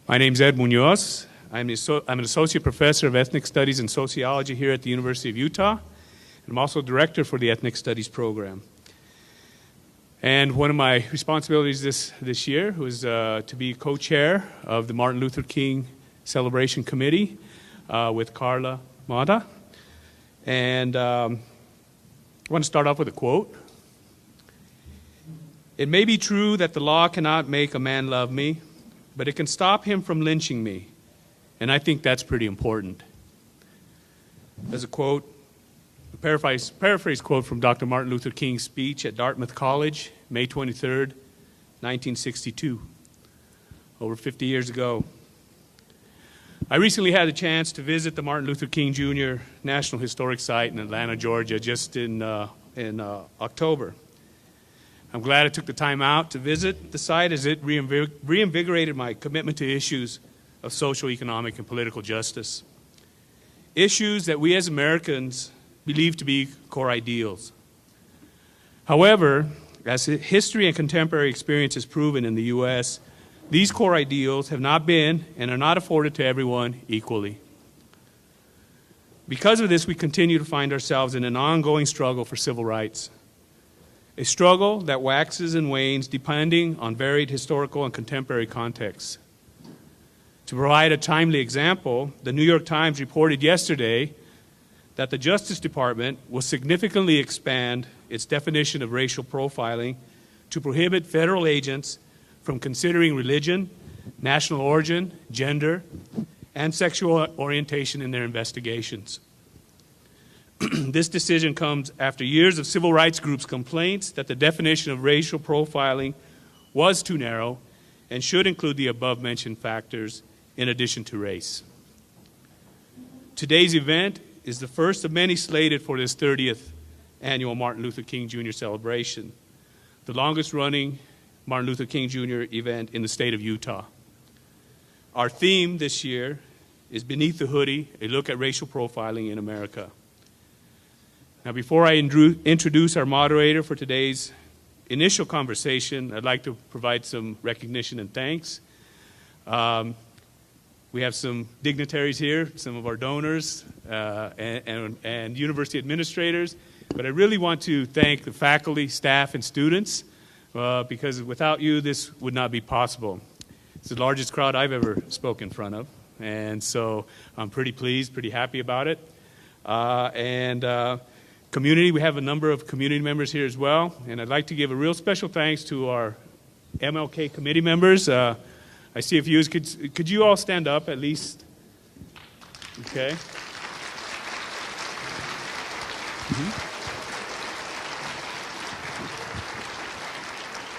My name is Ed Munoz. I'm an associate professor of ethnic studies and sociology here at the University of Utah. And I'm also director for the ethnic studies program. And one of my responsibilities this year was to be co-chair of the Martin Luther King Celebration Committee with Carla Mata. And I want to start off with a quote. "It may be true that the law cannot make a man love me, but it can stop him from lynching me. And I think that's pretty important." As a quote, a paraphrase quote from Dr. Martin Luther King's speech at Dartmouth College, May 23rd, 1962, over 50 years ago. I recently had a chance to visit the Martin Luther King Jr. National Historic Site in Atlanta, Georgia, just in October. I'm glad I took the time out to visit the site as it reinvigorated my commitment to issues of social, economic, and political justice. Issues that we as Americans believe to be core ideals. However, as history and contemporary experience has proven in the U.S., these core ideals have not been and are not afforded to everyone equally. Because of this, we continue to find ourselves in an ongoing struggle for civil rights. A struggle that waxes and wanes depending on varied historical and contemporary contexts. To provide a timely example, the New York Times reported yesterday that the Justice Department will significantly expand its definition of racial profiling to prohibit federal agents from considering religion, national origin, gender, and sexual orientation in their investigations. This decision comes after years of civil rights groups' complaints that the definition of racial profiling was too narrow and should include the above-mentioned factors in addition to race. Today's event is the first of many slated for this 30th annual Martin Luther King Jr. celebration, the longest-running Martin Luther King Jr. event in the state of Utah. Our theme this year is Beneath the Hoodie, a look at racial profiling in America. Now, before I introduce our moderator for today's initial conversation, I'd like to provide some recognition and thanks. We have some dignitaries here, some of our donors and university administrators, but I really want to thank the faculty, staff, and students because without you, this would not be possible. It's the largest crowd I've ever spoken in front of, and so I'm pretty pleased, pretty happy about it. Community, we have a number of community members here as well, and I'd like to give a real special thanks to our MLK committee members. I see a few. Could you all stand up at least? Okay.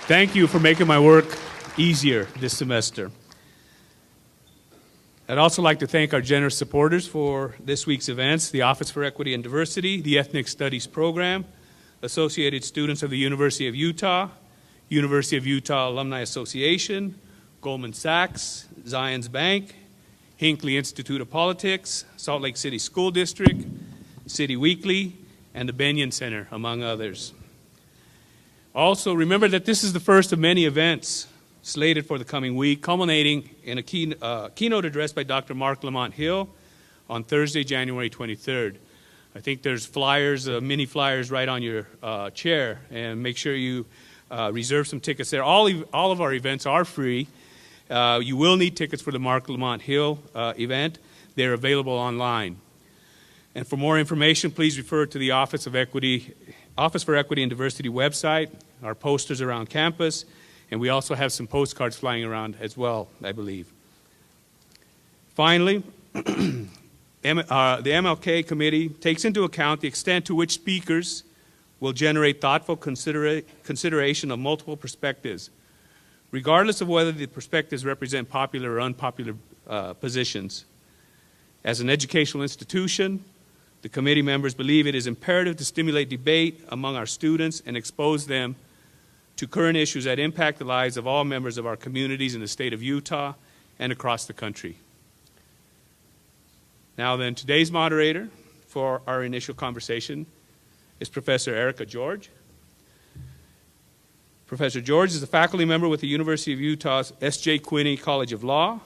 Thank you for making my work easier this semester. I'd also like to thank our generous supporters for this week's events, the Office for Equity and Diversity, the Ethnic Studies Program, Associated Students of the University of Utah, University of Utah Alumni Association, Goldman Sachs, Zions Bank, Hinckley Institute of Politics, Salt Lake City School District, City Weekly, and the Benyon Center, among others. Also, remember that this is the first of many events slated for the coming week, culminating in a keynote address by Dr. Mark Lamont Hill on Thursday, January 23rd. I think there's flyers, mini flyers right on your chair, and make sure you reserve some tickets there. All of our events are free. You will need tickets for the Mark Lamont Hill event. They're available online. And for more information, please refer to the Office for Equity and Diversity website, our posters around campus, and we also have some postcards flying around as well, I believe. Finally, the MLK committee takes into account the extent to which speakers will generate thoughtful consideration of multiple perspectives, regardless of whether the perspectives represent popular or unpopular positions. As an educational institution, the committee members believe it is imperative to stimulate debate among our students and expose them to current issues that impact the lives of all members of our communities in the state of Utah and across the country. Now then, today's moderator for our initial conversation is Professor Erica George. Professor George is a faculty member with the University of Utah's S.J. Quinney College of Law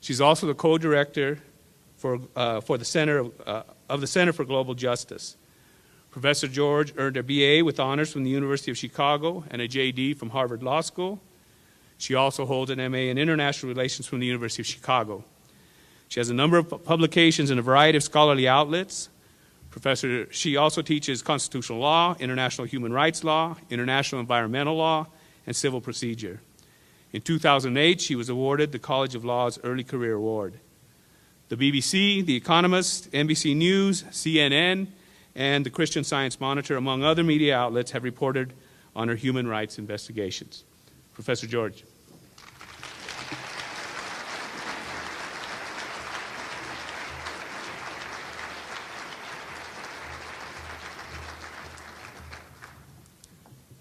She's also the co-director for the Center of the Center for Global Justice. Professor George earned a BA with honors from the University of Chicago and a JD from Harvard Law School. She also holds an MA in International Relations from the University of Chicago. She has a number of publications in a variety of scholarly outlets. She also teaches constitutional law, international human rights law, international environmental law, and civil procedure. In 2008, she was awarded the College of Law's Early Career Award. The BBC, The Economist, NBC News, CNN, and the Christian Science Monitor, among other media outlets, have reported on her human rights investigations. Professor George.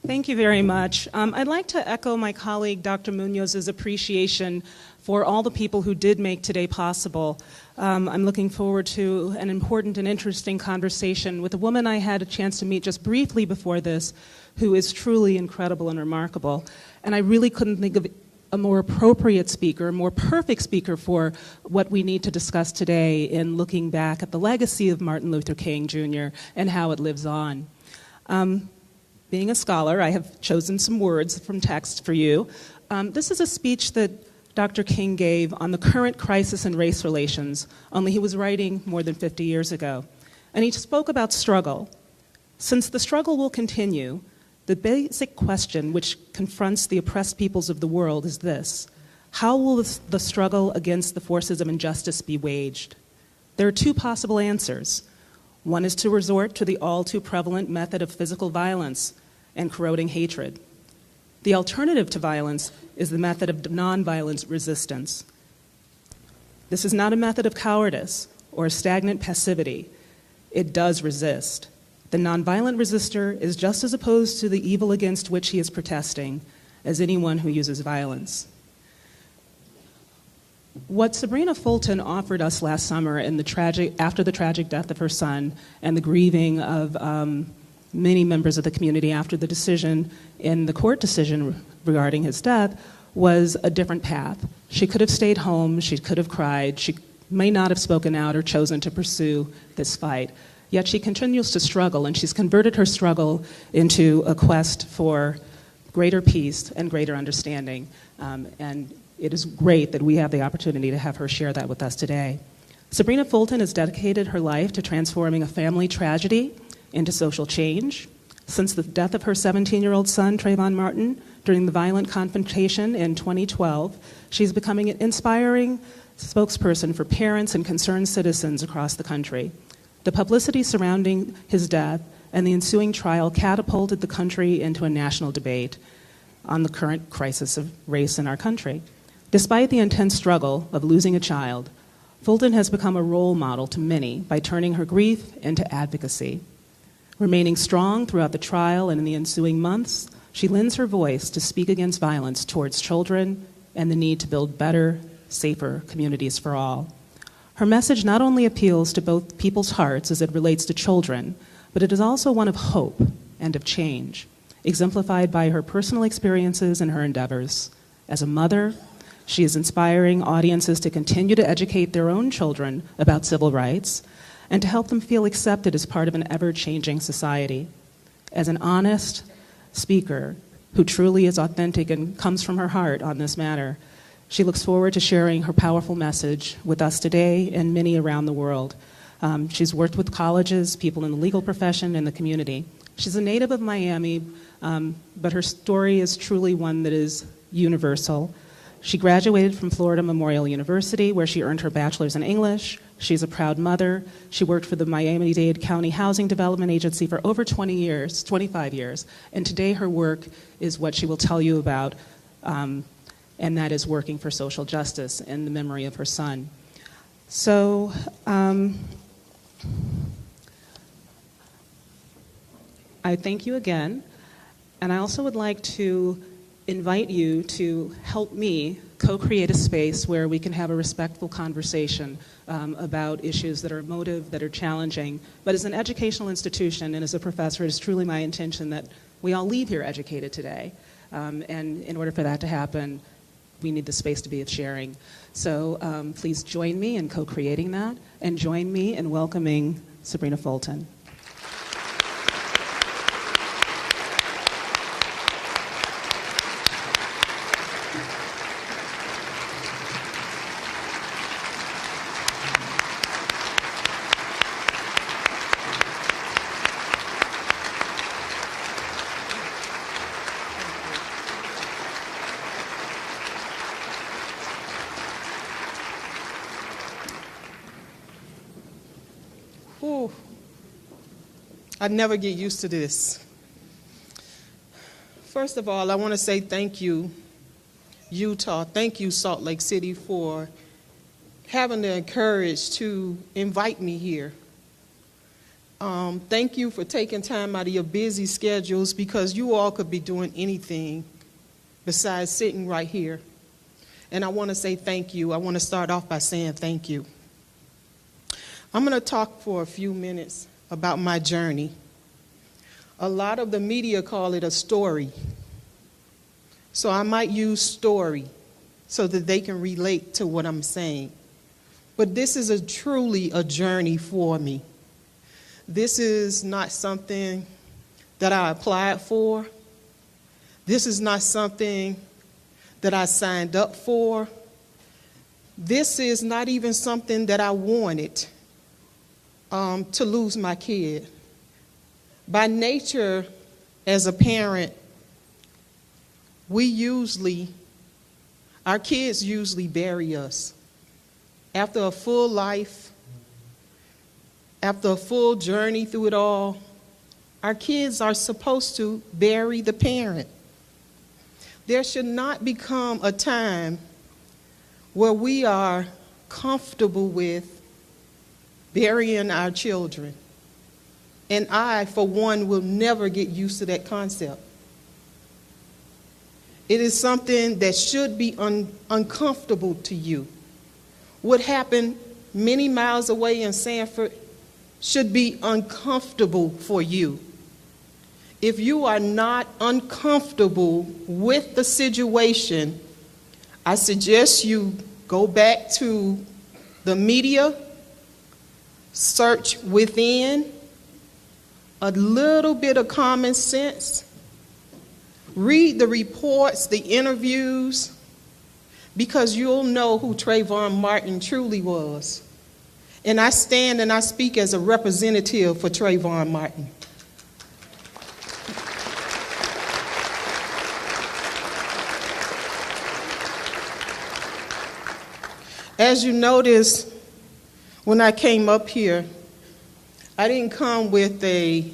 Thank you very much. I'd like to echo my colleague, Dr. Munoz's appreciation for all the people who did make today possible. I'm looking forward to an important and interesting conversation with a woman I had a chance to meet just briefly before this, who is truly incredible and remarkable. And I really couldn't think of a more appropriate speaker, a more perfect speaker for what we need to discuss today in looking back at the legacy of Martin Luther King Jr. and how it lives on. Being a scholar, I have chosen some words from text for you. This is a speech that Dr. King gave on the current crisis in race relations, only he was writing more than 50 years ago. And he spoke about struggle. Since the struggle will continue, the basic question which confronts the oppressed peoples of the world is this: how will the struggle against the forces of injustice be waged? There are two possible answers. One is to resort to the all too prevalent method of physical violence and corroding hatred. The alternative to violence is the method of nonviolent resistance. This is not a method of cowardice or stagnant passivity. It does resist. The nonviolent resistor is just as opposed to the evil against which he is protesting as anyone who uses violence. What Sybrina Fulton offered us last summer after the tragic death of her son and the grieving of many members of the community after the decision in the court decision regarding his death was a different path. She could have stayed home, she could have cried, she may not have spoken out or chosen to pursue this fight. Yet she continues to struggle, and she's converted her struggle into a quest for greater peace and greater understanding. And it is great that we have the opportunity to have her share that with us today. Sybrina Fulton has dedicated her life to transforming a family tragedy into social change. Since the death of her 17-year-old son, Trayvon Martin, during the violent confrontation in 2012, she's becoming an inspiring spokesperson for parents and concerned citizens across the country. The publicity surrounding his death and the ensuing trial catapulted the country into a national debate on the current crisis of race in our country. Despite the intense struggle of losing a child, Fulton has become a role model to many by turning her grief into advocacy. Remaining strong throughout the trial and in the ensuing months, she lends her voice to speak against violence towards children and the need to build better, safer communities for all. Her message not only appeals to both people's hearts as it relates to children, but it is also one of hope and of change, exemplified by her personal experiences and her endeavors. As a mother, she is inspiring audiences to continue to educate their own children about civil rights and to help them feel accepted as part of an ever-changing society. As an honest speaker who truly is authentic and comes from her heart on this matter, she looks forward to sharing her powerful message with us today and many around the world. She's worked with colleges, people in the legal profession, and the community. She's a native of Miami, but her story is truly one that is universal. She graduated from Florida Memorial University, where she earned her bachelor's in English. She's a proud mother. She worked for the Miami-Dade County Housing Development Agency for over 25 years. And today her work is what she will tell you about, and that is working for social justice in the memory of her son. So, I thank you again. And I also would like to invite you to help me co-create a space where we can have a respectful conversation about issues that are emotive, that are challenging. But as an educational institution and as a professor, it is truly my intention that we all leave here educated today. And in order for that to happen, we need the space to be of sharing. So please join me in co-creating that, and join me in welcoming Sybrina Fulton. Ooh, I never get used to this. First of all, I want to say thank you, Utah. Thank you, Salt Lake City, for having the courage to invite me here. Thank you for taking time out of your busy schedules, because you all could be doing anything besides sitting right here. And I want to say thank you. I want to start off by saying thank you. I'm going to talk for a few minutes about my journey. A lot of the media call it a story. So I might use story so that they can relate to what I'm saying. But this is truly a journey for me. This is not something that I applied for. This is not something that I signed up for. This is not even something that I wanted. To lose my kid. By nature, as a parent, our kids usually bury us. After a full life, after a full journey through it all, our kids are supposed to bury the parent. There should not become a time where we are comfortable with burying our children. And I, for one, will never get used to that concept. It is something that should be uncomfortable to you. What happened many miles away in Sanford should be uncomfortable for you. If you are not uncomfortable with the situation, I suggest you go back to the media, search within, a little bit of common sense, read the reports, the interviews, because you'll know who Trayvon Martin truly was. And I stand and I speak as a representative for Trayvon Martin. As you notice, when I came up here, I didn't come with a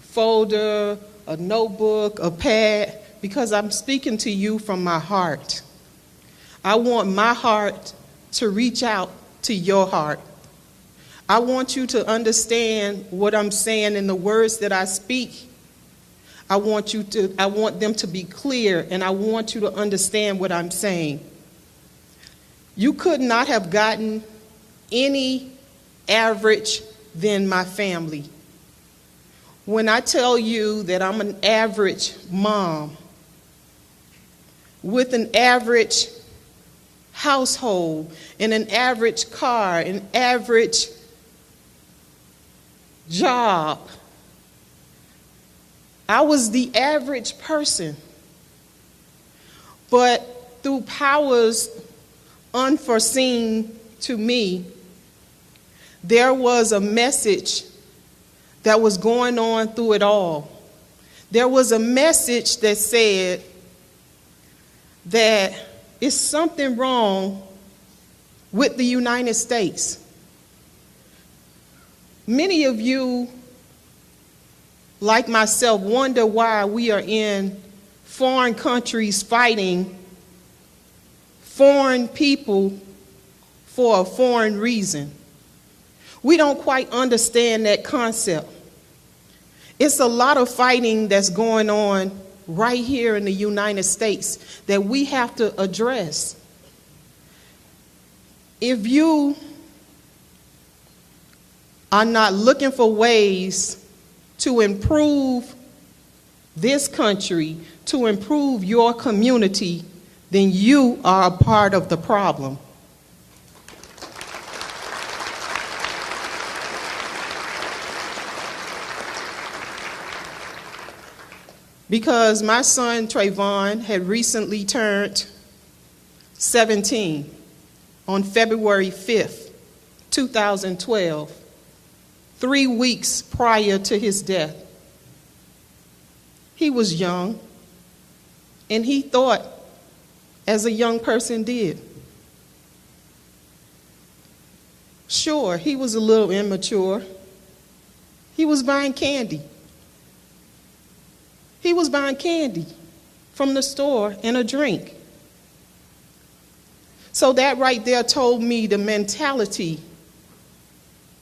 folder, a notebook, a pad, because I'm speaking to you from my heart. I want my heart to reach out to your heart. I want you to understand what I'm saying in the words that I speak. I want them to be clear, and I want you to understand what I'm saying. You could not have gotten any average than my family. When I tell you that I'm an average mom with an average household and an average car, an average job, I was the average person. But through powers unforeseen to me, there was a message that was going on through it all. There was a message that said that it's something wrong with the United States. Many of you, like myself, wonder why we are in foreign countries fighting foreign people for a foreign reason. We don't quite understand that concept. It's a lot of fighting that's going on right here in the United States that we have to address. If you are not looking for ways to improve this country, to improve your community, then you are a part of the problem. Because my son Trayvon had recently turned 17 on February 5th, 2012, 3 weeks prior to his death. He was young, and he thought, as a young person did. Sure, he was a little immature. He was buying candy. He was buying candy from the store and a drink. So that right there told me the mentality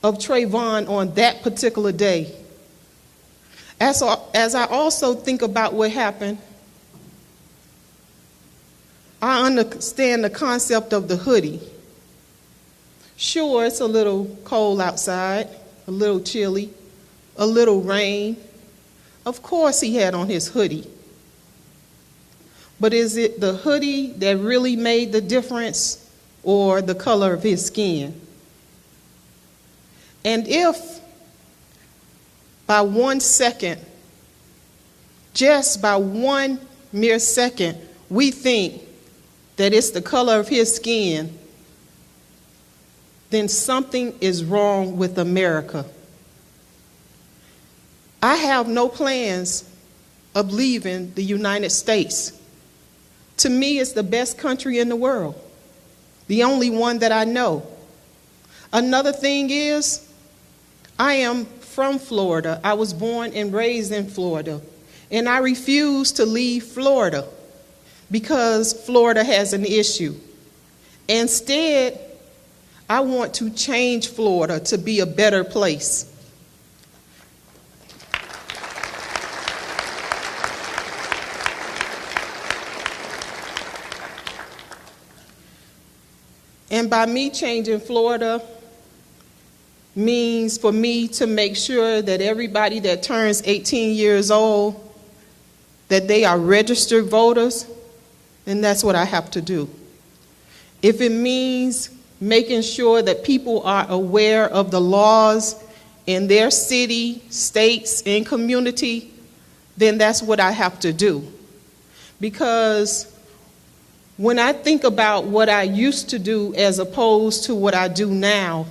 of Trayvon on that particular day. As I also think about what happened, I understand the concept of the hoodie. Sure, it's a little cold outside, a little chilly, a little rain. Of course he had on his hoodie. But is it the hoodie that really made the difference, or the color of his skin? And if by 1 second, just by one mere second, we think that it's the color of his skin, then something is wrong with America. I have no plans of leaving the United States. To me, it's the best country in the world, the only one that I know. Another thing is, I am from Florida. I was born and raised in Florida, and I refuse to leave Florida because Florida has an issue. Instead, I want to change Florida to be a better place. And by me changing Florida means for me to make sure that everybody that turns 18 years old, that they are registered voters, then that's what I have to do. If it means making sure that people are aware of the laws in their city, states, and community, then that's what I have to do. Because when I think about what I used to do as opposed to what I do now,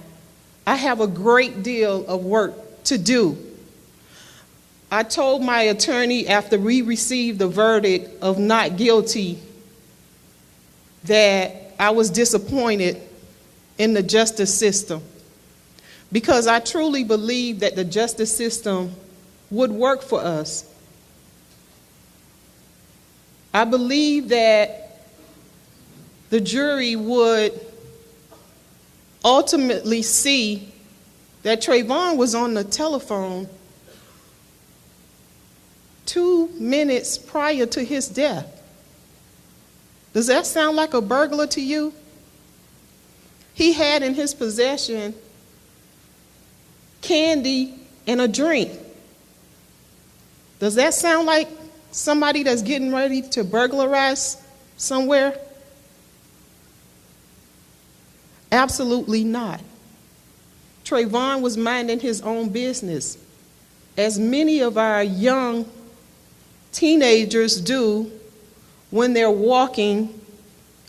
I have a great deal of work to do. I told my attorney after we received the verdict of not guilty that I was disappointed in the justice system, because I truly believe that the justice system would work for us. I believe that the jury would ultimately see that Trayvon was on the telephone 2 minutes prior to his death. Does that sound like a burglar to you? He had in his possession candy and a drink. Does that sound like somebody that's getting ready to burglarize somewhere? Absolutely not. Trayvon was minding his own business, as many of our young teenagers do when they're walking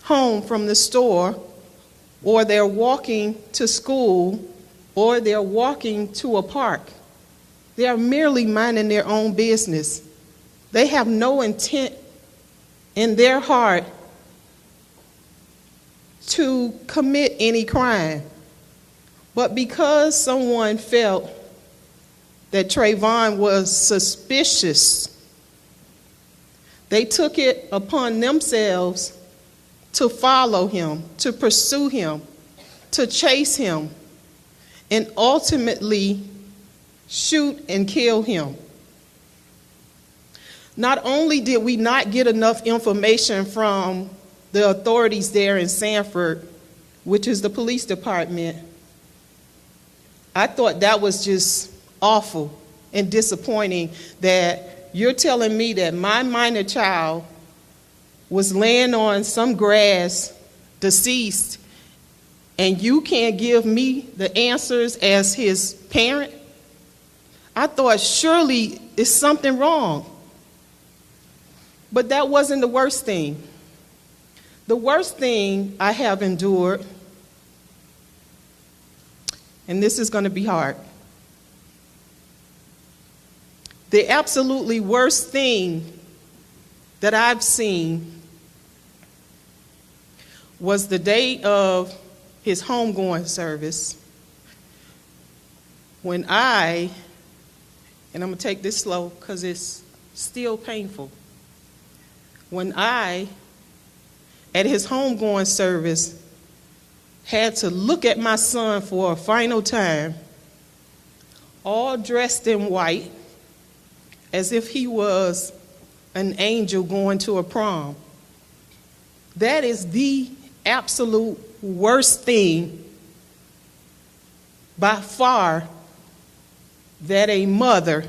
home from the store, or they're walking to school, or they're walking to a park. They are merely minding their own business. They have no intent in their heart to commit any crime. But because someone felt that Trayvon was suspicious, they took it upon themselves to follow him, to pursue him, to chase him, and ultimately shoot and kill him. Not only did we not get enough information from the authorities there in Sanford, which is the police department, I thought that was just awful and disappointing that you're telling me that my minor child was laying on some grass, deceased, and you can't give me the answers as his parent? I thought surely it's something wrong. But that wasn't the worst thing. The worst thing I have endured, and this is going to be hard. The absolutely worst thing that I've seen was the day of his homegoing service when and I'm going to take this slow because it's still painful. When I, at his homegoing service, had to look at my son for a final time, all dressed in white, as if he was an angel going to a prom. That is the absolute worst thing by far that a mother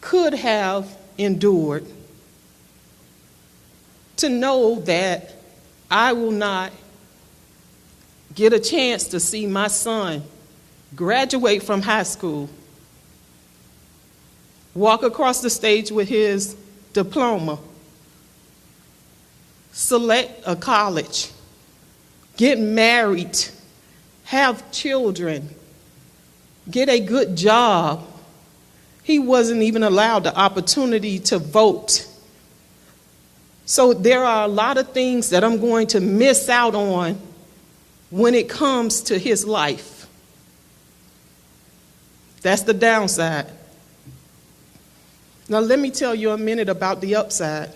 could have endured. To know that I will not get a chance to see my son graduate from high school, walk across the stage with his diploma, select a college, get married, have children, get a good job. He wasn't even allowed the opportunity to vote. So there are a lot of things that I'm going to miss out on when it comes to his life. That's the downside. Now let me tell you a minute about the upside.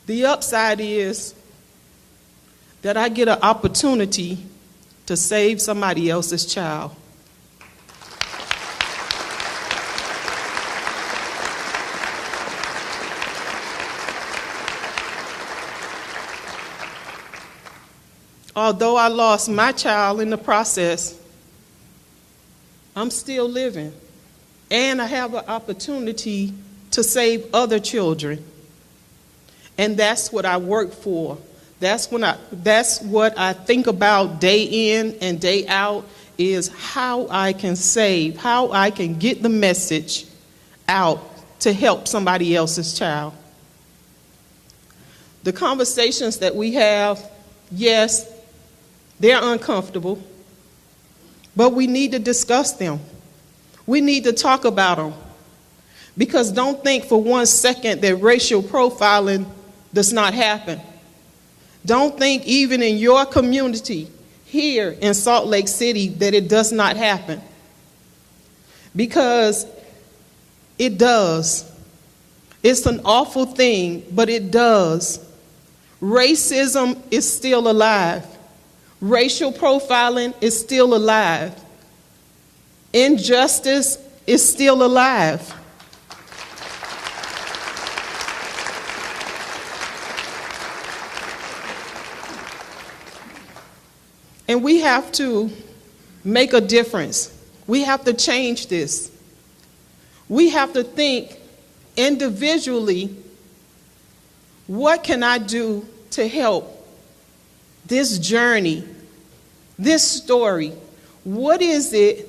The upside is that I get an opportunity to save somebody else's child. Although I lost my child in the process, I'm still living. And I have an opportunity to save other children. And that's what I work for. That's what I think about day in and day out, is how I can save, how I can get the message out to help somebody else's child. The conversations that we have, yes, they're uncomfortable, but we need to discuss them. We need to talk about them. Because don't think for 1 second that racial profiling does not happen. Don't think even in your community here in Salt Lake City that it does not happen. Because it does. It's an awful thing, but it does. Racism is still alive. Racial profiling is still alive. Injustice is still alive. And we have to make a difference. We have to change this. We have to think individually, what can I do to help this journey, this story? What is it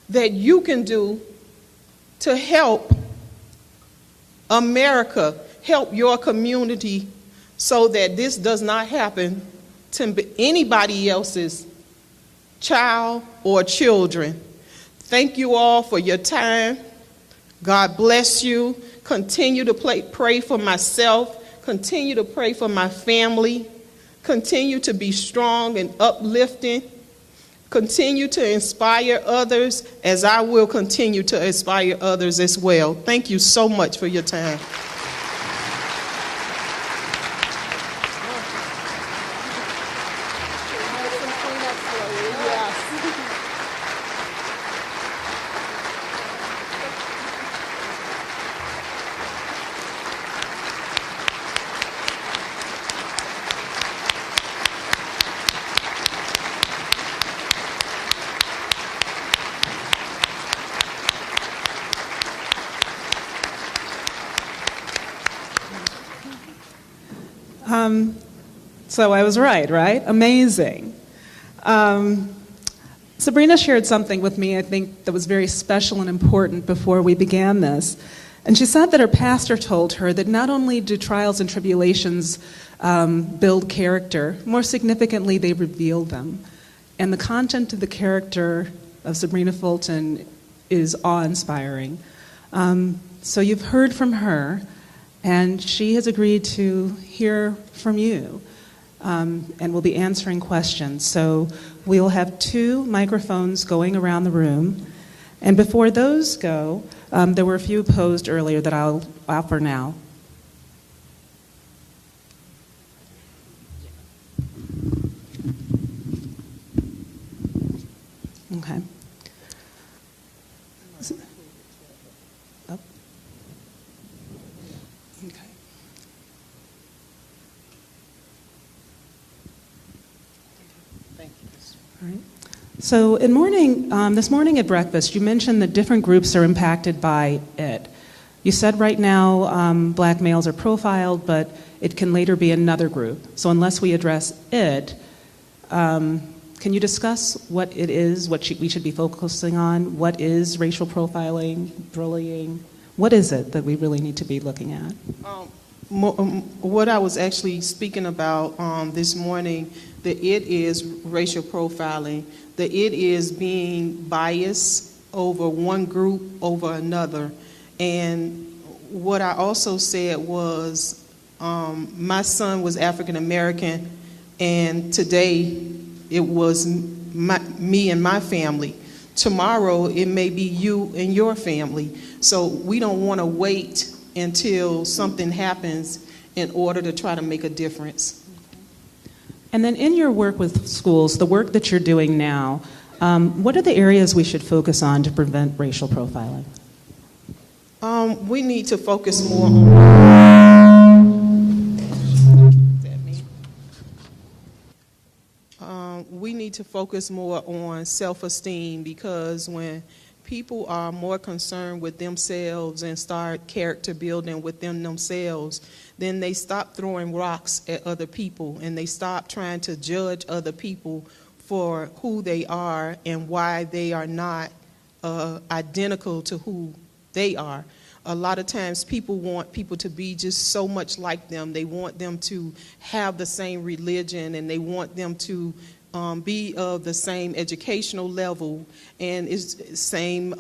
that you can do to help America, help your community, so that this does not happen to anybody else's child or children? Thank you all for your time. God bless you. Continue to pray for myself. Continue to pray for my family. Continue to be strong and uplifting. Continue to inspire others, as I will continue to inspire others as well. Thank you so much for your time. So I was right? Amazing. Sybrina shared something with me, I think, that was very special and important before we began this. And she said that her pastor told her that not only do trials and tribulations build character, more significantly, they reveal them. And the content of the character of Sybrina Fulton is awe-inspiring. So you've heard from her, and she has agreed to hear from you, and will be answering questions. So we'll have 2 microphones going around the room. And before those go, there were a few posed earlier that I'll offer now. Okay. Oh. Okay. Thank you. All right. So this morning at breakfast, you mentioned that different groups are impacted by it. You said right now black males are profiled, but it can later be another group. So unless we address it, can you discuss what it is, what we should be focusing on? What is racial profiling, bullying? What is it that we really need to be looking at? What I was actually speaking about this morning, that it is racial profiling, that it is being biased over one group over another. And what I also said was my son was African American, and today it was me and my family. Tomorrow it may be you and your family. So we don't want to wait until something happens in order to try to make a difference. And then in your work with schools, the work that you're doing now, what are the areas we should focus on to prevent racial profiling? We need to focus more on... we need to focus more on self-esteem, because when people are more concerned with themselves and start character building within themselves, then they stop throwing rocks at other people, and they stop trying to judge other people for who they are and why they are not identical to who they are. A lot of times people want people to be just so much like them. They want them to have the same religion, and they want them to be of the same educational level, and is same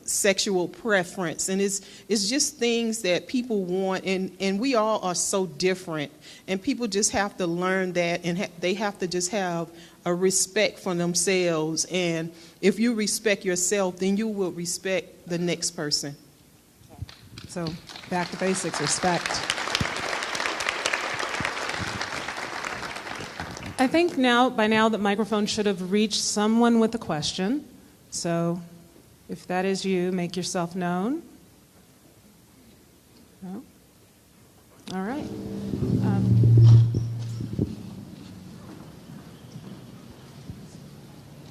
sexual preference, and it's just things that people want, and we all are so different, and people just have to learn that, and they have to just have a respect for themselves. And if you respect yourself, then you will respect the next person. So back to basics, respect. I think by now the microphone should have reached someone with a question. So if that is you, make yourself known. No? All right.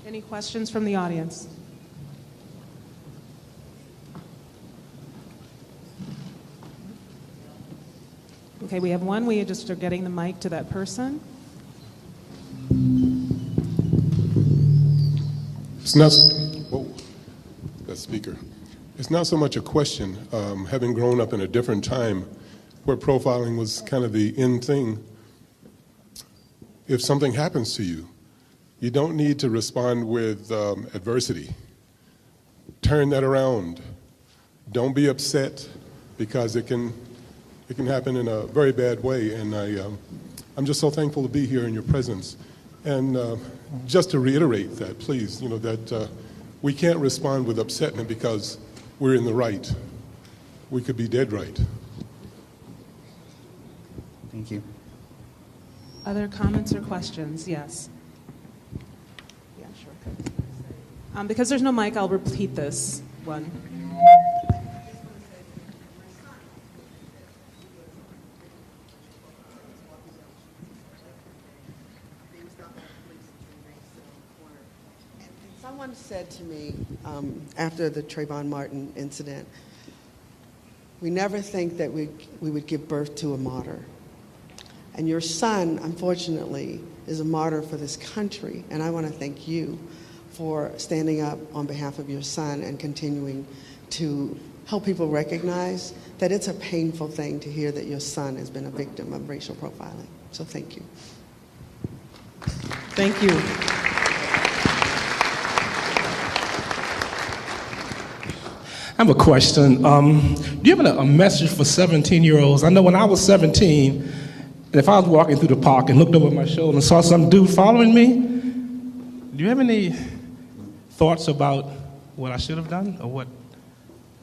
Any questions from the audience? Okay, we have one. We just are getting the mic to that person. It's not, whoa, that speaker. It's not so much a question. Having grown up in a different time where profiling was kind of the in thing, if something happens to you, you don't need to respond with adversity. Turn that around. Don't be upset, because it can happen in a very bad way. And I'm just so thankful to be here in your presence. And just to reiterate that, please, that we can't respond with upsetment because we're in the right. We could be dead right. Thank you. Other comments or questions? Yes. Yeah, sure. Because there's no mic, I'll repeat this one. Someone said to me after the Trayvon Martin incident, we never think that we would give birth to a martyr. And your son, unfortunately, is a martyr for this country. And I want to thank you for standing up on behalf of your son and continuing to help people recognize that it's a painful thing to hear that your son has been a victim of racial profiling. So thank you. Thank you. I have a question. Do you have a message for 17-year-olds? I know when I was 17, and if I was walking through the park and looked over my shoulder and saw some dude following me, do you have any thoughts about what I should have done or what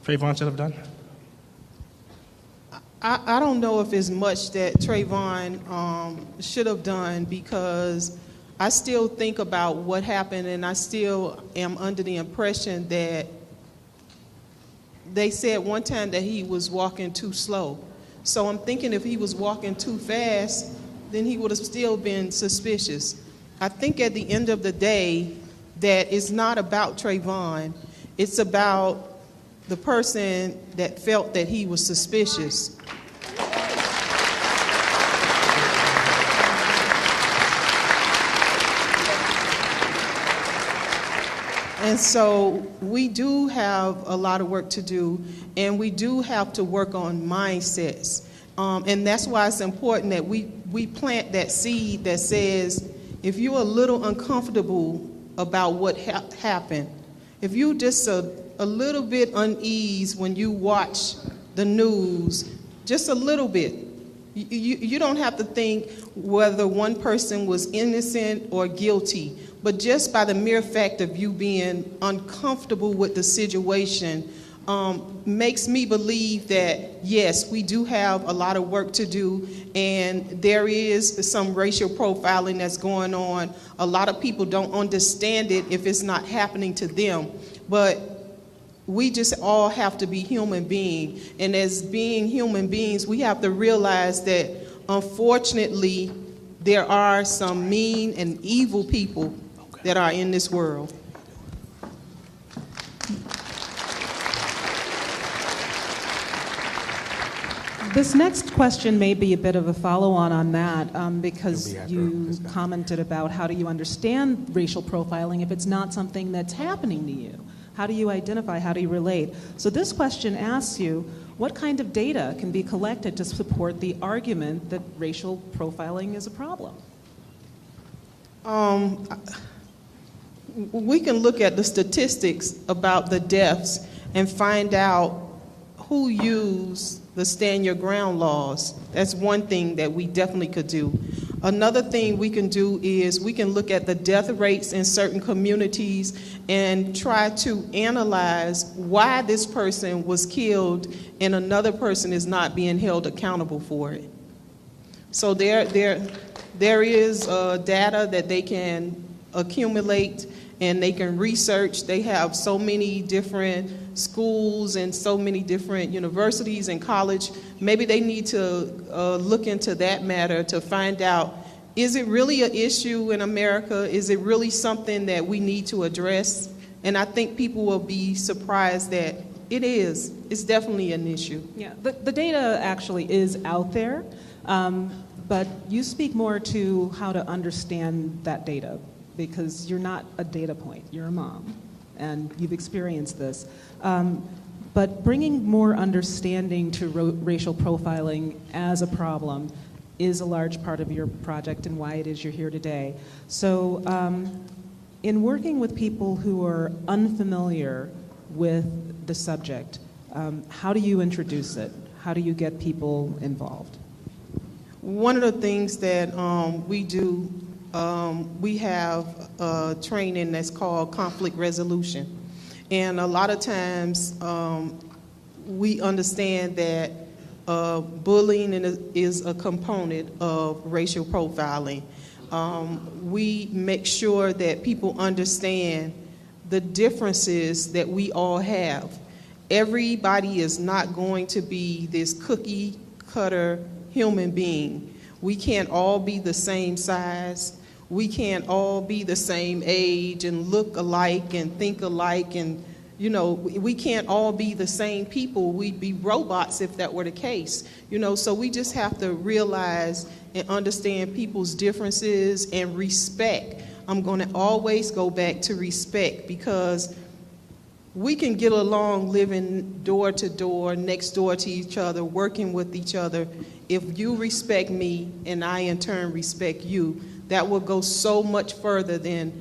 Trayvon should have done? I don't know if it's much that Trayvon should have done, because I still think about what happened, and I still am under the impression that they said one time that he was walking too slow. So I'm thinking if he was walking too fast, then he would have still been suspicious. I think at the end of the day that it's not about Trayvon. It's about the person that felt that he was suspicious. And so we do have a lot of work to do, and we do have to work on mindsets. And that's why it's important that we plant that seed that says, if you're a little uncomfortable about what happened, if you just a little bit unease when you watch the news, just a little bit, you don't have to think whether one person was innocent or guilty. But just by the mere fact of you being uncomfortable with the situation makes me believe that, yes, we do have a lot of work to do, and there is some racial profiling that's going on. A lot of people don't understand it if it's not happening to them. But we just all have to be human beings. And as being human beings, we have to realize that, unfortunately, there are some mean and evil people that are in this world. This next question may be a bit of a follow-on on that, because you commented about how do you understand racial profiling if it's not something that's happening to you? How do you identify? How do you relate? So this question asks you, what kind of data can be collected to support the argument that racial profiling is a problem? We can look at the statistics about the deaths and find out who used the stand your ground laws. That's one thing that we definitely could do. Another thing we can do is we can look at the death rates in certain communities and try to analyze why this person was killed and another person is not being held accountable for it. So there is data that they can accumulate and they can research. They have so many different schools and so many different universities and college. Maybe they need to look into that matter to find out, is it really an issue in America? Is it really something that we need to address? And I think people will be surprised that it is. It's definitely an issue. Yeah, the data actually is out there, but you speak more to how to understand that data, because you're not a data point, you're a mom, and you've experienced this. But bringing more understanding to racial profiling as a problem is a large part of your project and why it is you're here today. So in working with people who are unfamiliar with the subject, how do you introduce it? How do you get people involved? One of the things that we do, we have training that's called conflict resolution. And a lot of times we understand that bullying is a component of racial profiling. We make sure that people understand the differences that we all have. Everybody is not going to be this cookie cutter human being. We can't all be the same size. We can't all be the same age and look alike and think alike and we can't all be the same people. We'd be robots if that were the case. So we just have to realize and understand people's differences and respect. I'm going to always go back to respect, because we can get along living door to door, next door to each other, working with each other. If you respect me and I in turn respect you, that will go so much further than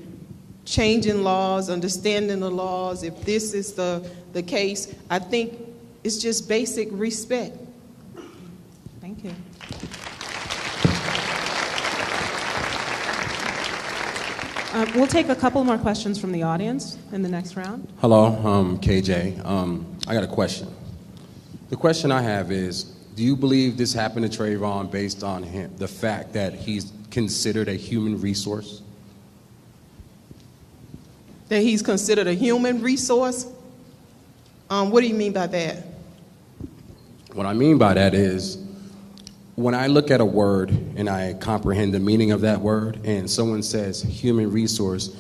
changing laws, understanding the laws. If this is the case, I think it's just basic respect. Thank you. We'll take a couple more questions from the audience in the next round. Hello, KJ. I got a question. The question I have is, do you believe this happened to Trayvon based on the fact that he's considered a human resource? That he's considered a human resource? What do you mean by that? What I mean by that is, when I look at a word and I comprehend the meaning of that word, and someone says human resource,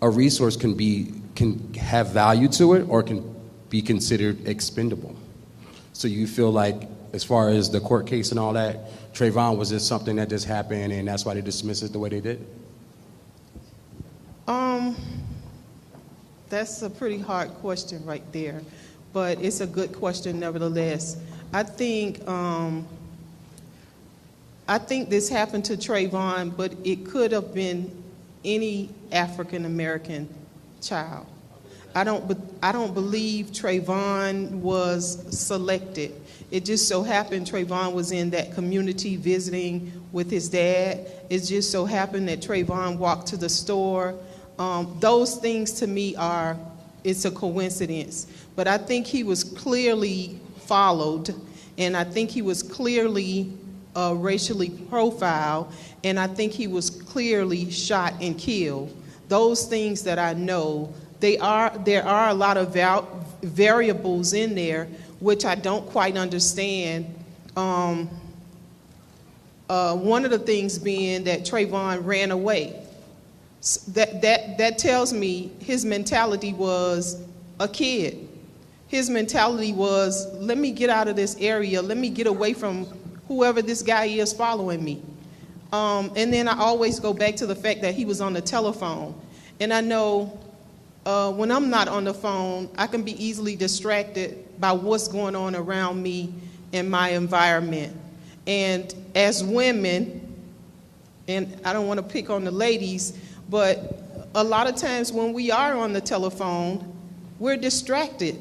a resource can have value to it or can be considered expendable. So you feel like, as far as the court case and all that, Trayvon, was this something that just happened and that's why they dismissed it the way they did? That's a pretty hard question right there, but it's a good question nevertheless. I think this happened to Trayvon, but it could have been any African American child. I don't believe Trayvon was selected. It just so happened Trayvon was in that community visiting with his dad. It just so happened that Trayvon walked to the store. Those things to me it's a coincidence. But I think he was clearly followed, and I think he was clearly racially profiled, and I think he was clearly shot and killed. Those things that I know, there are a lot of variables in there which I don't quite understand. One of the things being that Trayvon ran away. That tells me his mentality was a kid. His mentality was, let me get out of this area, let me get away from whoever this guy is following me. And then I always go back to the fact that he was on the telephone. And I know when I'm not on the phone, I can be easily distracted by what's going on around me in my environment. And as women, and I don't want to pick on the ladies, but a lot of times when we are on the telephone, we're distracted.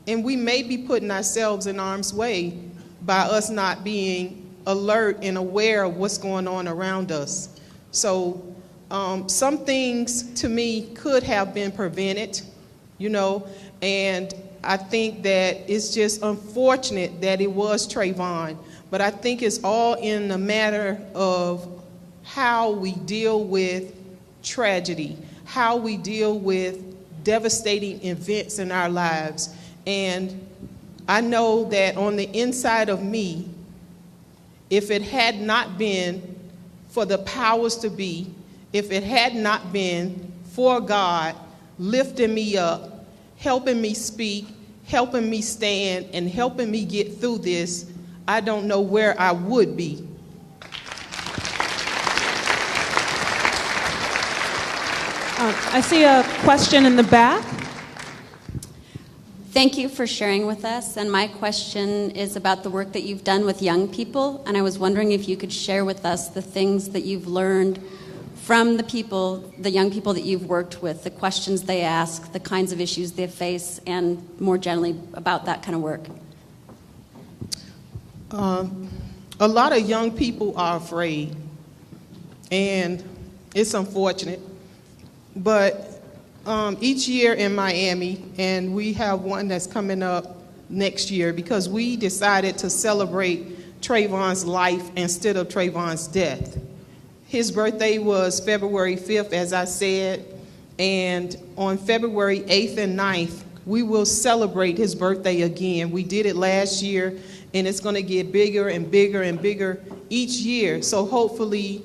And we may be putting ourselves in harm's way by us not being alert and aware of what's going on around us. So some things to me could have been prevented, and I think that it's just unfortunate that it was Trayvon. But I think it's all in the matter of how we deal with tragedy, how we deal with devastating events in our lives. And I know that on the inside of me, if it had not been for the powers to be, if it had not been for God lifting me up, helping me speak, helping me stand, and helping me get through this, I don't know where I would be. I see a question in the back. Thank you for sharing with us, and my question is about the work that you've done with young people, and I was wondering if you could share with us the things that you've learned from the young people that you've worked with, the questions they ask, the kinds of issues they face, and more generally about that kind of work. A lot of young people are afraid, and it's unfortunate. But each year in Miami, and we have one that's coming up next year, because we decided to celebrate Trayvon's life instead of Trayvon's death. His birthday was February 5th, as I said, and on February 8th and 9th, we will celebrate his birthday again. We did it last year, and it's going to get bigger and bigger and bigger each year. So hopefully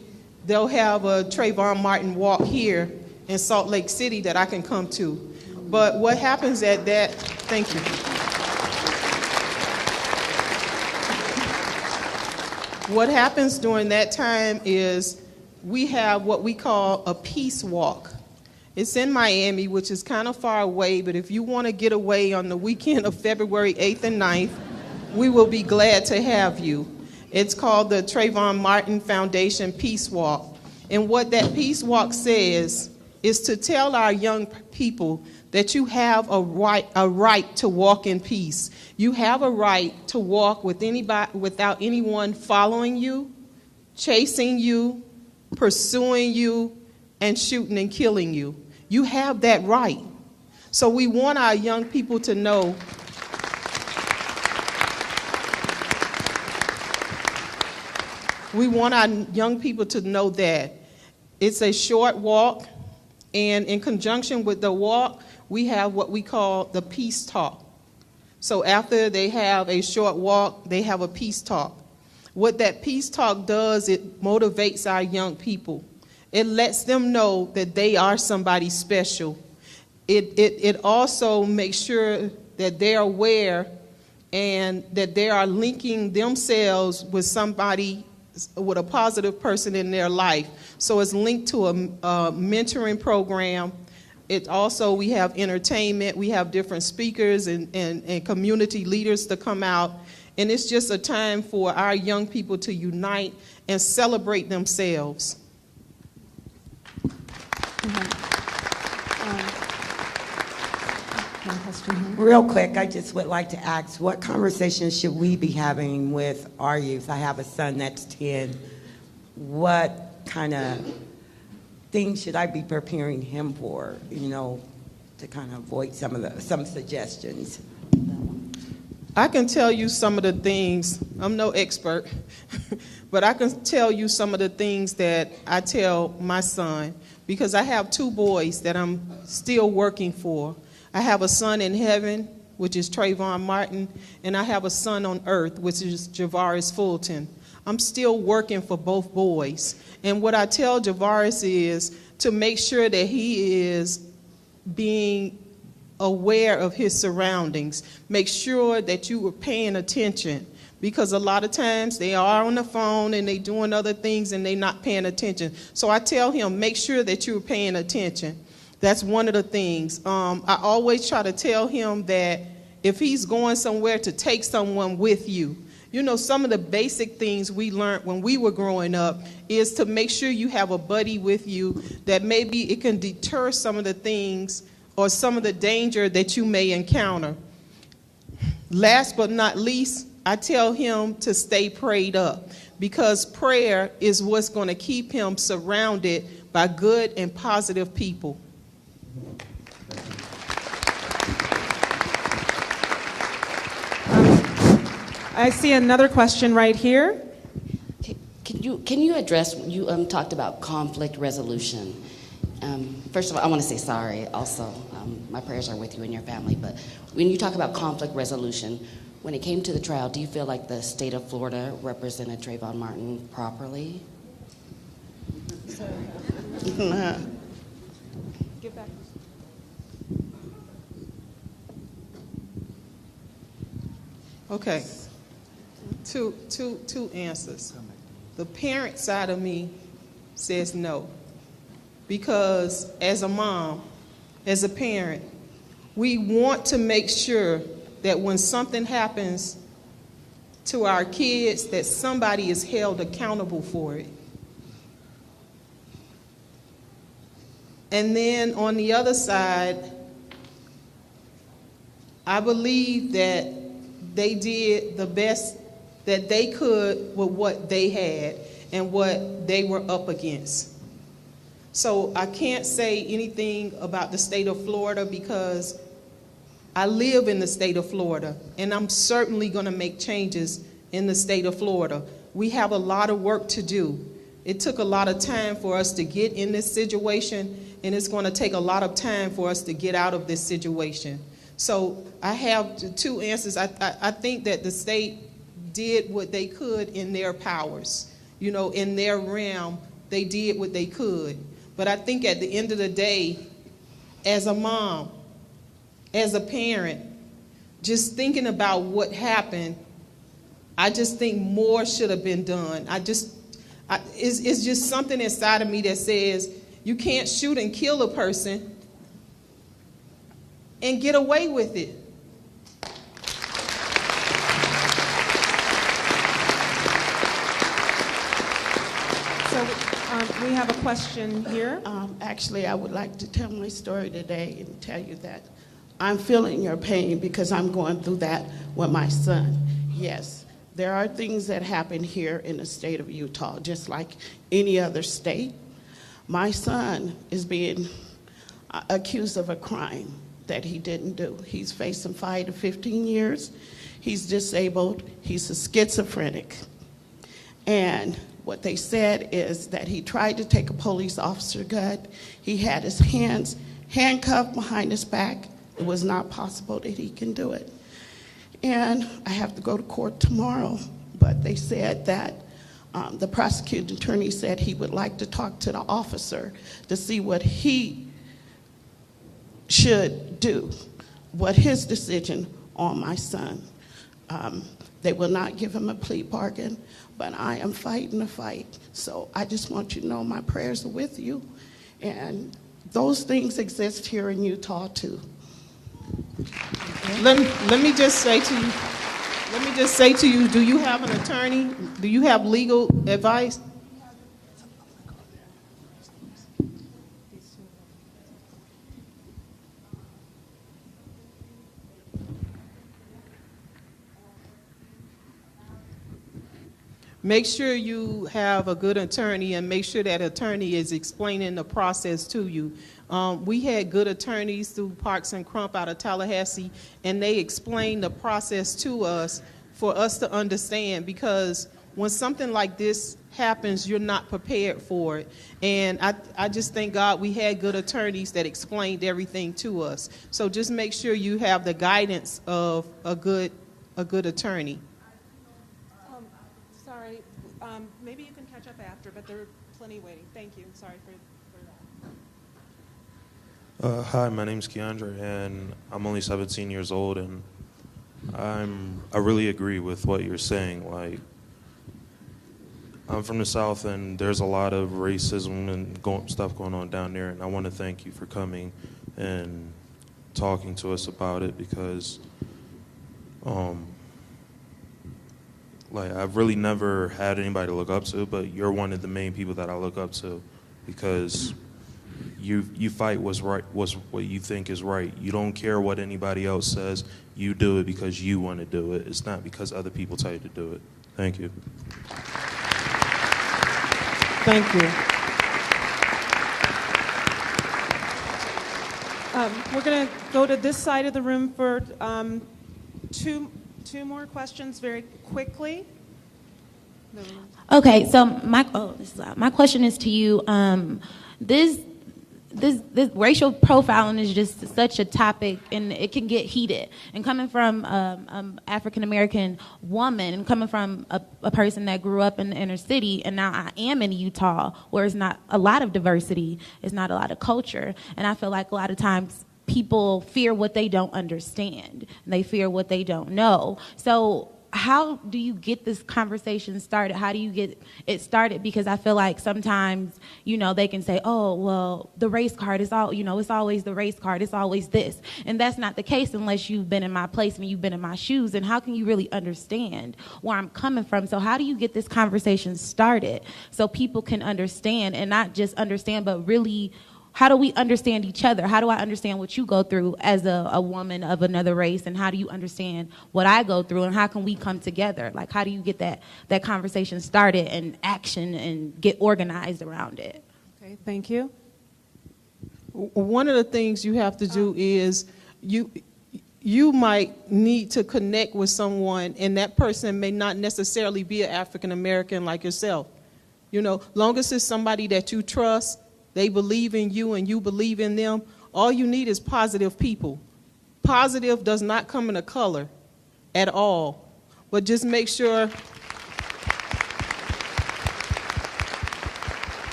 they'll have a Trayvon Martin walk here in Salt Lake City that I can come to. But what happens at that, thank you. What happens during that time is we have what we call a peace walk. It's in Miami, which is kind of far away, but if you want to get away on the weekend of February 8th and 9th, we will be glad to have you. It's called the Trayvon Martin Foundation Peace Walk. And what that peace walk says is to tell our young people that you have a right to walk in peace. You have a right to walk with anybody, without anyone following you, chasing you, pursuing you, and shooting and killing you. You have that right. So we want our young people to know that it's a short walk, and in conjunction with the walk, we have what we call the peace talk. So after they have a short walk, they have a peace talk. What that peace talk does, it motivates our young people. It lets them know that they are somebody special. It also makes sure that they're aware and that they are linking themselves with somebody, with a positive person in their life. So it's linked to a mentoring program. It also, we have entertainment, we have different speakers and community leaders to come out. And it's just a time for our young people to unite and celebrate themselves. Real quick, I just would like to ask, what conversations should we be having with our youth? I have a son that's 10. What kind of things should I be preparing him for, to kind of avoid some suggestions? I can tell you some of the things, I'm no expert, but I can tell you some of the things that I tell my son, because I have 2 boys that I'm still working for. I have a son in heaven, which is Trayvon Martin, and I have a son on earth, which is Sybrina Fulton. I'm still working for both boys. And what I tell Javaris is to make sure that he is being aware of his surroundings. Make sure that you are paying attention, because a lot of times they are on the phone and they doing other things and they not paying attention. So I tell him, make sure that you're paying attention. That's one of the things. I always try to tell him that if he's going somewhere, to take someone with you. Some of the basic things we learned when we were growing up is to make sure you have a buddy with you, that maybe it can deter some of the things or some of the danger that you may encounter. Last but not least, I tell him to stay prayed up, because prayer is what's going to keep him surrounded by good and positive people. I see another question right here. Can you address, you talked about conflict resolution. First of all, I want to say sorry also. My prayers are with you and your family. But when you talk about conflict resolution, when it came to the trial, do you feel like the state of Florida represented Trayvon Martin properly? Get back. Okay. Two answers. The parent side of me says no, because as a mom, as a parent, we want to make sure that when something happens to our kids, that somebody is held accountable for it. And then on the other side, I believe that they did the best that they could with what they had and what they were up against. So I can't say anything about the state of Florida, because I live in the state of Florida, and I'm certainly going to make changes in the state of Florida. We have a lot of work to do. It took a lot of time for us to get in this situation, and it's going to take a lot of time for us to get out of this situation. So I have 2 answers. I think that the state did what they could in their powers. In their realm, they did what they could. But I think at the end of the day, as a mom, as a parent, just thinking about what happened, I just think more should have been done. It's just something inside of me that says you can't shoot and kill a person and get away with it. So we have a question here. Actually, I would like to tell my story today and tell you that I'm feeling your pain because I'm going through that with my son. Yes, there are things that happen here in the state of Utah, just like any other state. My son is being accused of a crime that he didn't do. He's facing 5 to 15 years. He's disabled. He's a schizophrenic. And what they said is that he tried to take a police officer's gun. He had his hands handcuffed behind his back. It was not possible that he can do it. And I have to go to court tomorrow, but they said that the prosecuting attorney said he would like to talk to the officer to see what he should do, what his decision on my son. They will not give him a plea bargain, but I am fighting the fight. So I just want you to know my prayers are with you. And those things exist here in Utah too. Let me just say to you, do you have an attorney? Do you have legal advice? Make sure you have a good attorney and make sure that attorney is explaining the process to you. We had good attorneys through Parks and Crump out of Tallahassee, and they explained the process to us for us to understand, because when something like this happens, you're not prepared for it. And I just thank God we had good attorneys that explained everything to us. So just make sure you have the guidance of a good attorney. Sorry, maybe you can catch up after, but there are plenty waiting. Thank you. Sorry for that. Hi, my name's Keandre, and I'm only 17 years old, and I really agree with what you're saying. Like, I'm from the South, and there's a lot of racism and stuff going on down there, and I want to thank you for coming and talking to us about it, because like, I've really never had anybody to look up to, but you're one of the main people that I look up to, because you fight what's right, what you think is right. You don't care what anybody else says. You do it because you want to do it. It's not because other people tell you to do it. Thank you. Thank you. We're going to go to this side of the room for two more questions very quickly. Okay, so my question is to you. This racial profiling is just such a topic, and it can get heated. And coming from African American woman, and coming from a person that grew up in the inner city, and now I am in Utah, where it's not a lot of diversity, it's not a lot of culture, and I feel like a lot of times people fear what they don't understand, and they fear what they don't know. So how do you get this conversation started? How do you get it started? Because I feel like sometimes, they can say, oh, well, the race card is all, it's always the race card. It's always this. And that's not the case unless you've been in my place and you've been in my shoes. And how can you really understand where I'm coming from? So how do you get this conversation started so people can understand, and not just understand, but really, how do we understand each other? How do I understand what you go through as a woman of another race? And how do you understand what I go through? And how can we come together? Like, how do you get that conversation started and action and get organized around it? Okay, thank you. One of the things you have to do is you might need to connect with someone, and that person may not necessarily be an African American like yourself. Long as it's somebody that you trust, they believe in you and you believe in them, all you need is positive people. Positive does not come in a color at all, but just make sure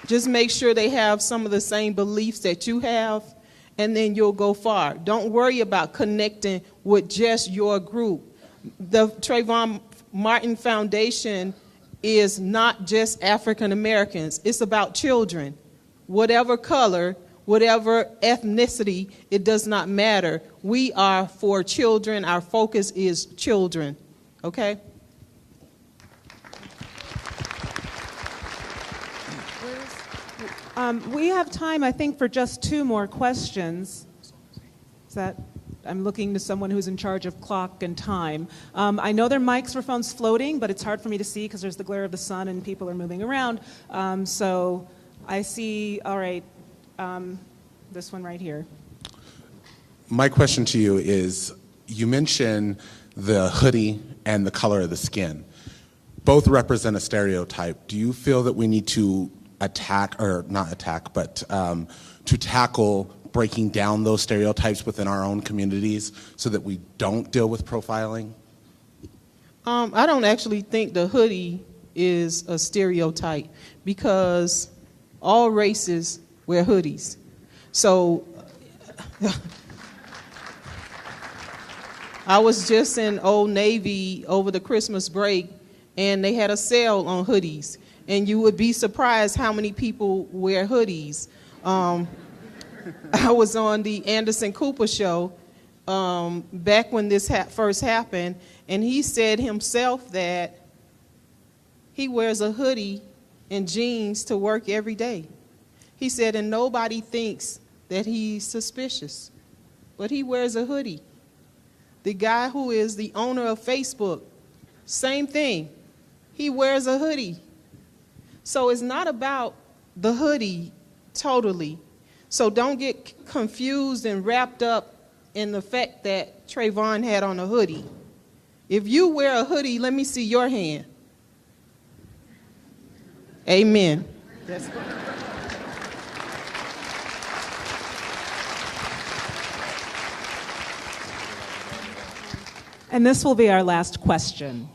they have some of the same beliefs that you have, and then you'll go far. Don't worry about connecting with just your group. The Trayvon Martin Foundation is not just African Americans. It's about children. Whatever color, whatever ethnicity, it does not matter. We are for children. Our focus is children. Okay? We have time, I think, for just 2 more questions. Is that? I'm looking to someone who's in charge of clock and time. I know there are microphones floating, but it's hard for me to see because there's the glare of the sun and people are moving around. So I see, all right, this one right here. My question to you is, you mentioned the hoodie and the color of the skin. Both represent a stereotype. Do you feel that we need to to tackle breaking down those stereotypes within our own communities so that we don't deal with profiling? I don't actually think the hoodie is a stereotype because all races wear hoodies. So I was just in Old Navy over the Christmas break, and they had a sale on hoodies. And you would be surprised how many people wear hoodies. I was on the Anderson Cooper show back when this first happened, and he said himself that he wears a hoodie and jeans to work every day. He said, and nobody thinks that he's suspicious, but he wears a hoodie. The guy who is the owner of Facebook, same thing. He wears a hoodie. So it's not about the hoodie totally. So don't get confused and wrapped up in the fact that Trayvon had on a hoodie. If you wear a hoodie, let me see your hand. Amen. That's good. And this will be our last question.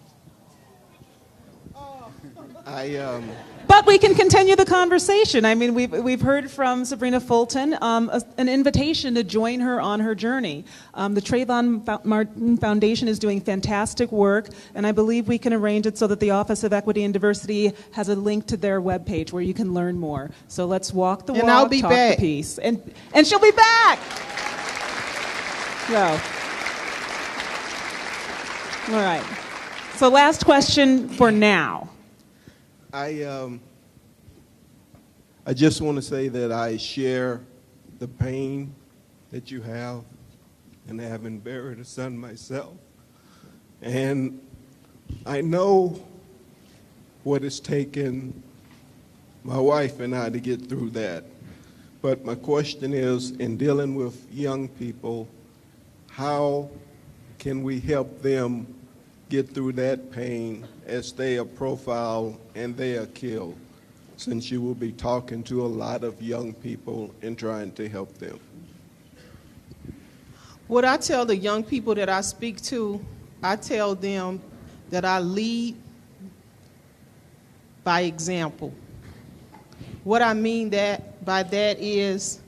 But we can continue the conversation. I mean, we've heard from Sybrina Fulton an invitation to join her on her journey. The Trayvon Martin Foundation is doing fantastic work, and I believe we can arrange it so that the Office of Equity and Diversity has a link to their webpage where you can learn more. So let's walk the walk, and I'll be talk back. the peace. And she'll be back! So, all right. So last question for now. I just want to say that I share the pain that you have, and having buried a son myself. And I know what it's taken my wife and I to get through that. But my question is, in dealing with young people, how can we help them get through that pain as they are profiled and they are killed, since you will be talking to a lot of young people and trying to help them? What I tell the young people that I speak to, I tell them that I lead by example. What I mean by that is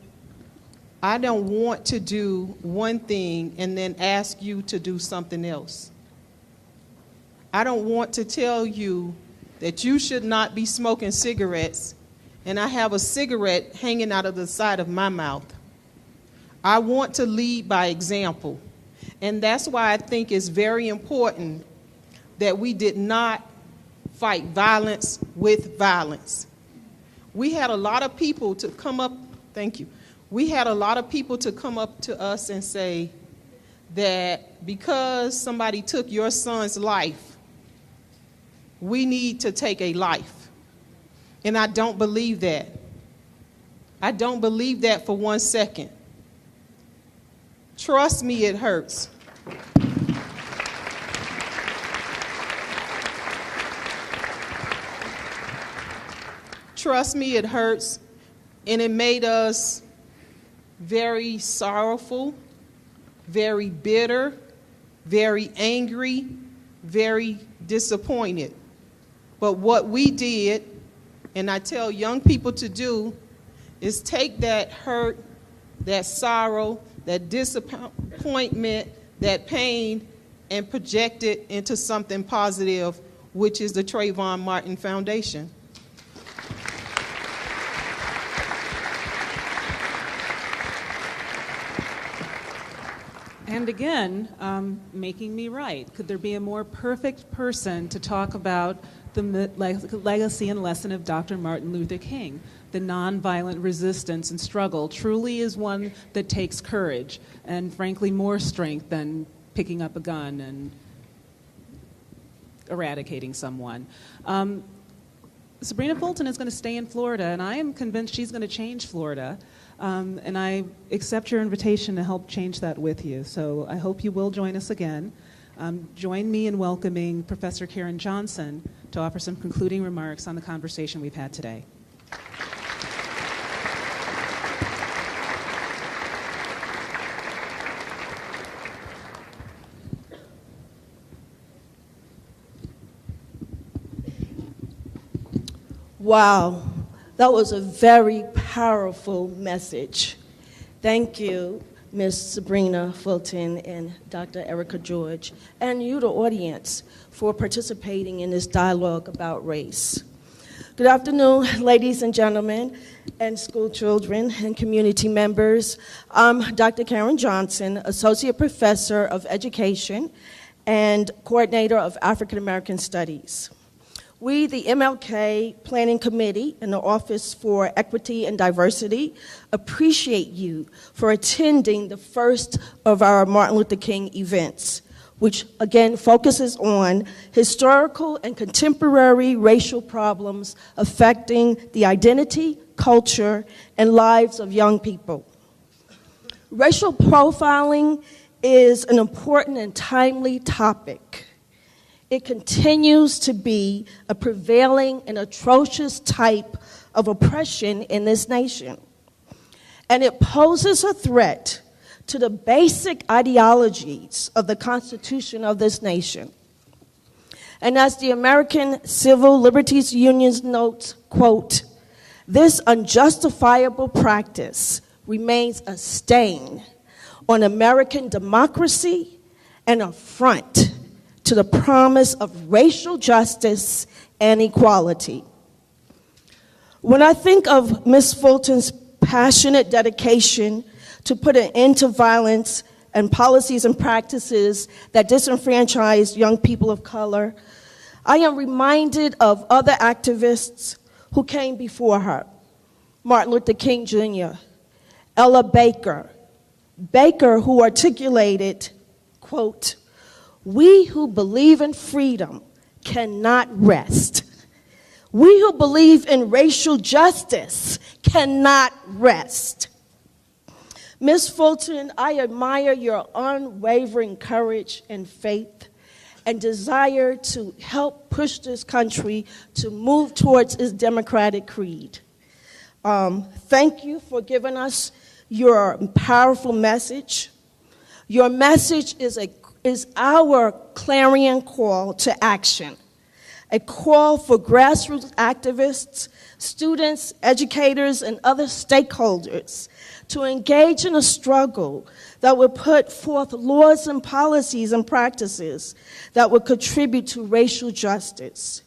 I don't want to do one thing and then ask you to do something else. I don't want to tell you that you should not be smoking cigarettes and I have a cigarette hanging out of the side of my mouth. I want to lead by example. And that's why I think it's very important that we did not fight violence with violence. We had a lot of people to come up, thank you. We had a lot of people to come up to us and say that because somebody took your son's life, we need to take a life. And I don't believe that. I don't believe that for 1 second. Trust me, it hurts. Trust me, it hurts. And it made us very sorrowful, very bitter, very angry, very disappointed. But what we did, and I tell young people to do, is take that hurt that sorrow, that disappointment, that pain, and project it into something positive, which is the Trayvon Martin Foundation. And again, making me right. Could there be a more perfect person to talk about the legacy and lesson of Dr. Martin Luther King? The nonviolent resistance and struggle truly is one that takes courage and, frankly, more strength than picking up a gun and eradicating someone. Sybrina Fulton is going to stay in Florida, and I am convinced she's going to change Florida. And I accept your invitation to help change that with you. So I hope you will join us again. Join me in welcoming Professor Karen Johnson to offer some concluding remarks on the conversation we've had today. Wow, that was a very powerful message. Thank you, Ms. Sybrina Fulton and Dr. Erica George, and you, the audience, for participating in this dialogue about race. Good afternoon, ladies and gentlemen, and school children and community members. I'm Dr. Karen Johnson, Associate Professor of Education and Coordinator of African American Studies. We, the MLK Planning Committee and the Office for Equity and Diversity, appreciate you for attending the first of our Martin Luther King events, which again focuses on historical and contemporary racial problems affecting the identity, culture, and lives of young people. Racial profiling is an important and timely topic. It continues to be a prevailing and atrocious type of oppression in this nation. And it poses a threat to the basic ideologies of the Constitution of this nation. And as the American Civil Liberties Union notes, quote, "This unjustifiable practice remains a stain on American democracy and an affront to the promise of racial justice and equality." When I think of Ms. Fulton's passionate dedication to put an end to violence and policies and practices that disenfranchise young people of color, I am reminded of other activists who came before her. Martin Luther King Jr., Ella Baker, who articulated, quote, "We who believe in freedom cannot rest. We who believe in racial justice cannot rest." Ms. Fulton, I admire your unwavering courage and faith and desire to help push this country to move towards its democratic creed. Thank you for giving us your powerful message. Your message is our clarion call to action, a call for grassroots activists, students, educators, and other stakeholders to engage in a struggle that would put forth laws and policies and practices that would contribute to racial justice.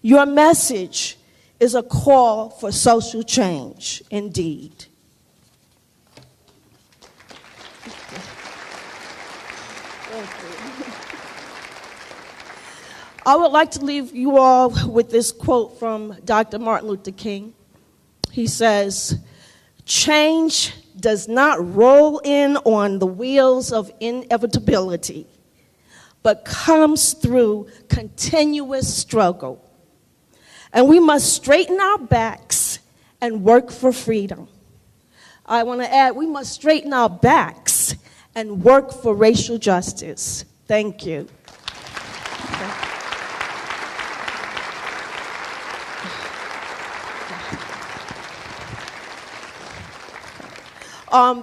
Your message is a call for social change, indeed. I would like to leave you all with this quote from Dr. Martin Luther King. He says, "Change does not roll in on the wheels of inevitability, but comes through continuous struggle. And we must straighten our backs and work for freedom." I want to add, we must straighten our backs and work for racial justice. Thank you.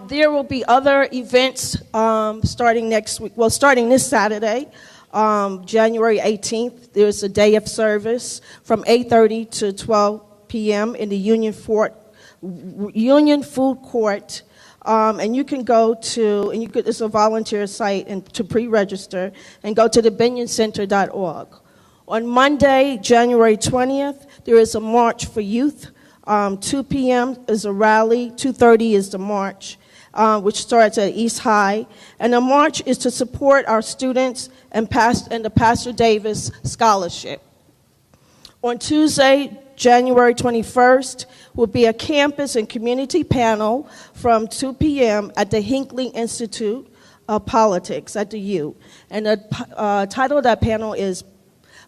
There will be other events starting next week. Well, starting this Saturday, January 18th, there's a day of service from 8:30 to 12 p.m. in the Union Food Court And you can go to, it's a volunteer site and to pre-register, and go to thebinioncenter.org. On Monday, January 20th, there is a March for Youth. 2 p.m. is a rally, 2:30 is the march, which starts at East High. And the march is to support our students and the Pastor Davis Scholarship. On Tuesday, January 21st, will be a campus and community panel from 2 p.m. at the Hinckley Institute of Politics at the U. And the title of that panel is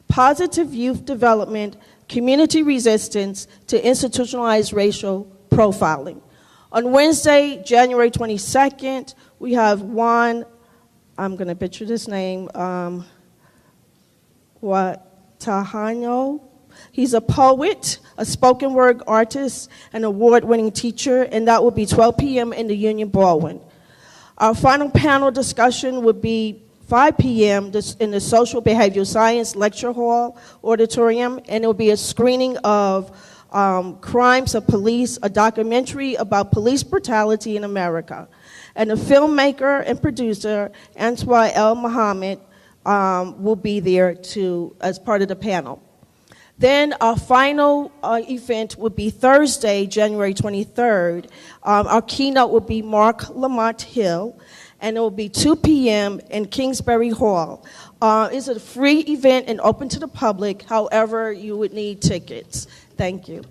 Positive Youth Development, Community Resistance to Institutionalized Racial Profiling. On Wednesday, January 22nd, we have Juan, I'm going to butcher this name, Tahano. He's a poet, a spoken word artist, an award-winning teacher, and that will be 12 p.m. in the Union Ballroom. Our final panel discussion would be 5 p.m. in the Social Behavioral Science Lecture Hall auditorium, and it will be a screening of Crimes of Police, a documentary about police brutality in America. And the filmmaker and producer, Antoine El Mohammed, will be there as part of the panel. Then our final event would be Thursday, January 23rd. Our keynote will be Mark Lamont Hill, and it will be 2 p.m. in Kingsbury Hall. It's a free event and open to the public. However, you would need tickets. Thank you.